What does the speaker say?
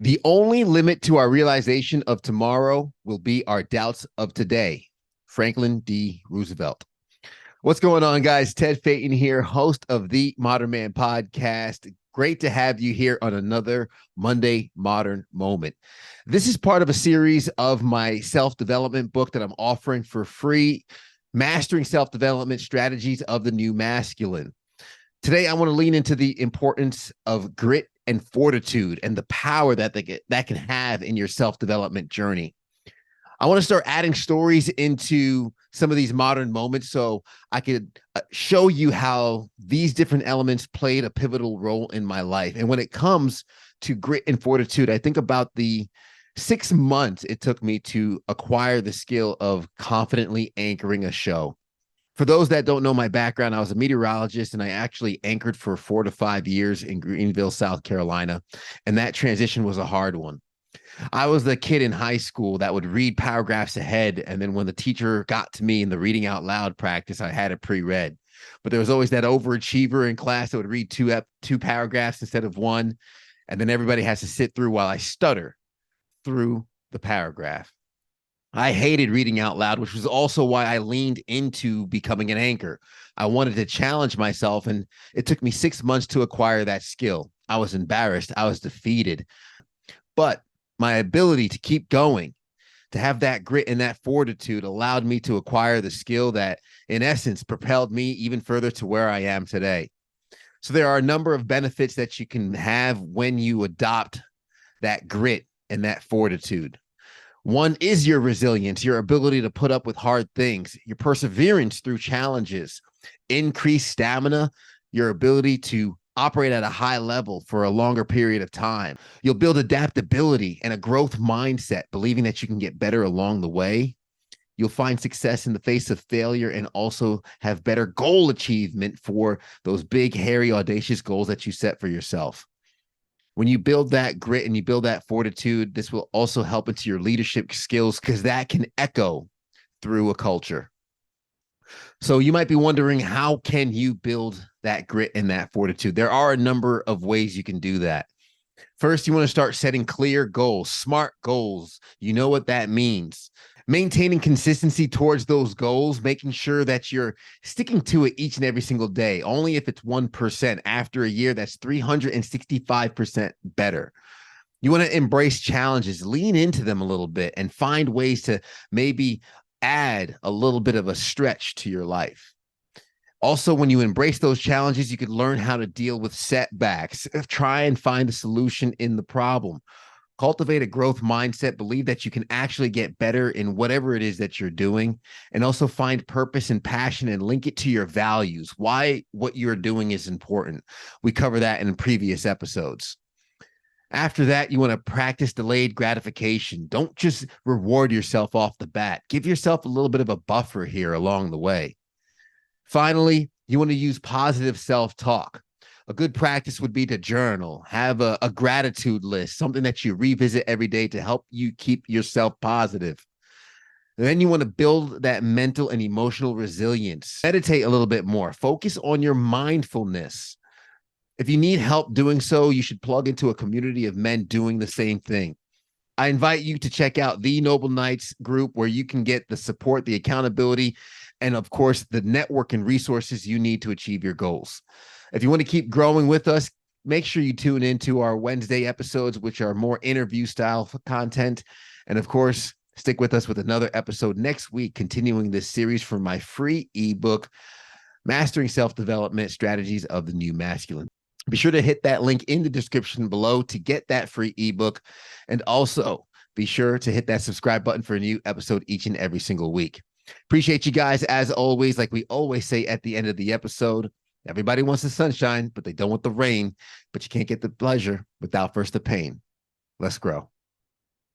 The only limit to our realization of tomorrow will be our doubts of today. Franklin D. Roosevelt. What's going on, guys? Ted Phaeton here, host of the Modern Man podcast. Great to have you here on another Monday Modern Moment. This is part of a series of my self-development book that I'm offering for free, Mastering Self-Development Strategies of the New Masculine. Today, I want to lean into the importance of grit and fortitude and the power that that can have in your self-development journey. I want to start adding stories into some of these modern moments so I could show you how these different elements played a pivotal role in my life. And when it comes to grit and fortitude, I think about the 6 months it took me to acquire the skill of confidently anchoring a show. For those that don't know my background, I was a meteorologist and I actually anchored for 4 to 5 years in Greenville, South Carolina. And that transition was a hard one. I was the kid in high school that would read paragraphs ahead. And then when the teacher got to me in the reading out loud practice, I had it pre-read. But there was always that overachiever in class that would read two paragraphs instead of one. And then everybody has to sit through while I stutter through the paragraph. I hated reading out loud, which was also why I leaned into becoming an anchor. I wanted to challenge myself, and it took me 6 months to acquire that skill. I was embarrassed. I was defeated. But my ability to keep going, to have that grit and that fortitude allowed me to acquire the skill that, in essence, propelled me even further to where I am today. So there are a number of benefits that you can have when you adopt that grit and that fortitude. One is your resilience, your ability to put up with hard things, your perseverance through challenges, increased stamina, your ability to operate at a high level for a longer period of time. You'll build adaptability and a growth mindset, believing that you can get better along the way. You'll find success in the face of failure and also have better goal achievement for those big, hairy, audacious goals that you set for yourself. When you build that grit and you build that fortitude, this will also help into your leadership skills because that can echo through a culture. So you might be wondering, how can you build that grit and that fortitude? There are a number of ways you can do that. First, you want to start setting clear goals, smart goals. You know what that means. Maintaining consistency towards those goals, making sure that you're sticking to it each and every single day. Only if it's 1%. After a year, that's 365% better. You want to embrace challenges, lean into them a little bit, and find ways to maybe add a little bit of a stretch to your life. Also, when you embrace those challenges, you could learn how to deal with setbacks. Try and find a solution in the problem. Cultivate a growth mindset. Believe that you can actually get better in whatever it is that you're doing, and also find purpose and passion and link it to your values. Why what you're doing is important. We cover that in previous episodes. After that, you want to practice delayed gratification. Don't just reward yourself off the bat. Give yourself a little bit of a buffer here along the way. Finally, you want to use positive self-talk. A good practice would be to journal, have a gratitude list, something that you revisit every day to help you keep yourself positive. And then you want to build that mental and emotional resilience. Meditate a little bit more. Focus on your mindfulness. If you need help doing so, you should plug into a community of men doing the same thing. I invite you to check out the Noble Knights group, where you can get the support, the accountability, and of course, the network and resources you need to achieve your goals. If you want to keep growing with us, make sure you tune into our Wednesday episodes, which are more interview style content. And of course, stick with us with another episode next week, continuing this series from my free ebook, Mastering Self-Development Strategies of the New Masculine. Be sure to hit that link in the description below to get that free ebook. And also be sure to hit that subscribe button for a new episode each and every single week. Appreciate you guys as always. Like we always say at the end of the episode, everybody wants the sunshine, but they don't want the rain. But you can't get the pleasure without first the pain. Let's grow.